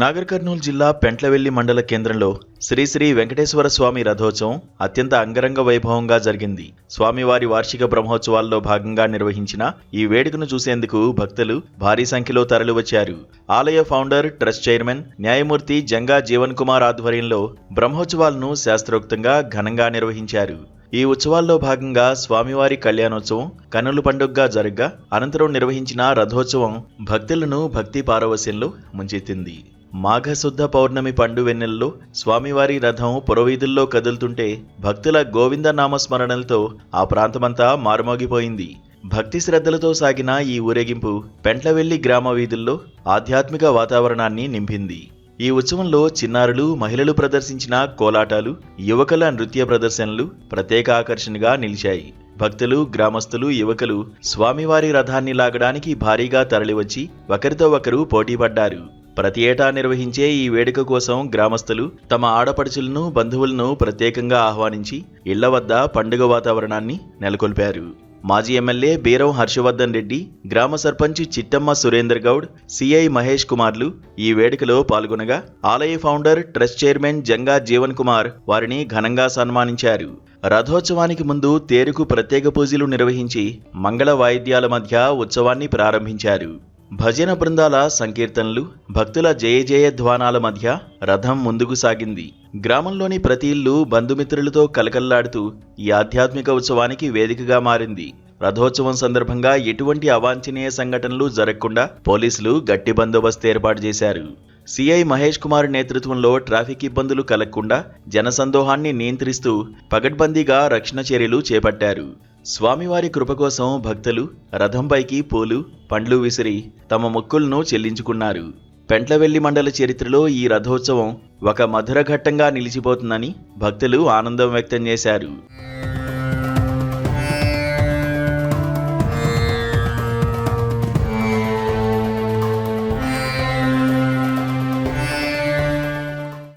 నాగర్ కర్నూలు జిల్లా పెంట్లవెల్లి మండల కేంద్రంలో శ్రీ శ్రీ వెంకటేశ్వర స్వామి రథోత్సవం అత్యంత అంగరంగ వైభవంగా జరిగింది. స్వామివారి వార్షిక బ్రహ్మోత్సవాల్లో భాగంగా నిర్వహించిన ఈ వేడుకను చూసేందుకు భక్తులు భారీ సంఖ్యలో తరలివచ్చారు. ఆలయ ఫౌండర్, ట్రస్ట్ చైర్మన్ న్యాయమూర్తి జంగా జీవన్ కుమార్ ఆధ్వర్యంలో బ్రహ్మోత్సవాలను శాస్త్రోక్తంగా ఘనంగా నిర్వహించారు. ఈ ఉత్సవాల్లో భాగంగా స్వామివారి కళ్యాణోత్సవం కన్నుల పండుగగా జరగ్గా అనంతరం నిర్వహించిన రథోత్సవం భక్తులను భక్తి పారవస్యంలో ముంచెత్తింది. మాఘశుద్ధ పౌర్ణమి పండు వెన్నెలలో స్వామివారి రథం పురవీధుల్లో కదులుతుంటే భక్తుల గోవింద నామస్మరణలతో ఆ ప్రాంతమంతా మారుమోగిపోయింది. భక్తి శ్రద్ధలతో సాగిన ఈ ఊరేగింపు పెంట్లవెల్లి గ్రామ వీధుల్లో ఆధ్యాత్మిక వాతావరణాన్ని నింపింది. ఈ ఉత్సవంలో చిన్నారులు, మహిళలు ప్రదర్శించిన కోలాటాలు, యువకుల నృత్య ప్రదర్శనలు ప్రత్యేక ఆకర్షణగా నిలిచాయి. భక్తులు, గ్రామస్తులు, యువకులు స్వామివారి రథాన్ని లాగడానికి భారీగా తరలివచ్చి ఒకరితో ఒకరు పోటీపడ్డారు. ప్రతి ఏటా నిర్వహించే ఈ వేడుక కోసం గ్రామస్తులు తమ ఆడపడుచులను, బంధువులను ప్రత్యేకంగా ఆహ్వానించి ఇళ్ల వద్ద పండుగ వాతావరణాన్ని నెలకొల్పారు. మాజీ ఎమ్మెల్యే బీరం హర్షవర్ధన్ రెడ్డి, గ్రామ సర్పంచ్ చిట్టమ్మ సురేందర్ గౌడ్, సిఐ మహేష్ కుమార్లు ఈ వేడుకలో పాల్గొనగా ఆలయ founder, trust chairman Janga Jeevan Kumar వారిని ఘనంగా సన్మానించారు. రథోత్సవానికి ముందు తేరుకు ప్రత్యేక పూజలు నిర్వహించి మంగళ వాయిద్యాల మధ్య ఉత్సవాన్ని ప్రారంభించారు. భజన బృందాల సంకీర్తనలు, భక్తుల జయ జయ ధ్వానాల మధ్య రథం ముందుకు సాగింది. గ్రామంలోని ప్రతి ఇల్లు బంధుమిత్రులతో కలకల్లాడుతూ ఈ ఆధ్యాత్మిక ఉత్సవానికి వేదికగా మారింది. రథోత్సవం సందర్భంగా ఎటువంటి అవాంఛనీయ సంఘటనలు జరగకుండా పోలీసులు గట్టి బందోబస్తు ఏర్పాటు చేశారు. సిఐ మహేష్ కుమార్ నేతృత్వంలో ట్రాఫిక్ ఇబ్బందులు కలగకుండా జనసందోహాన్ని నియంత్రిస్తూ పగడ్బందీగా రక్షణ చర్యలు చేపట్టారు. స్వామివారి కృప కోసం భక్తులు రథంపైకి పూలు, పండ్లు విసిరి తమ మొక్కులను చెల్లించుకున్నారు. పెంట్లవెల్లి మండల చరిత్రలో ఈ రథోత్సవం ఒక మధుర ఘట్టంగా నిలిచిపోతుందని భక్తులు ఆనందం వ్యక్తం చేశారు.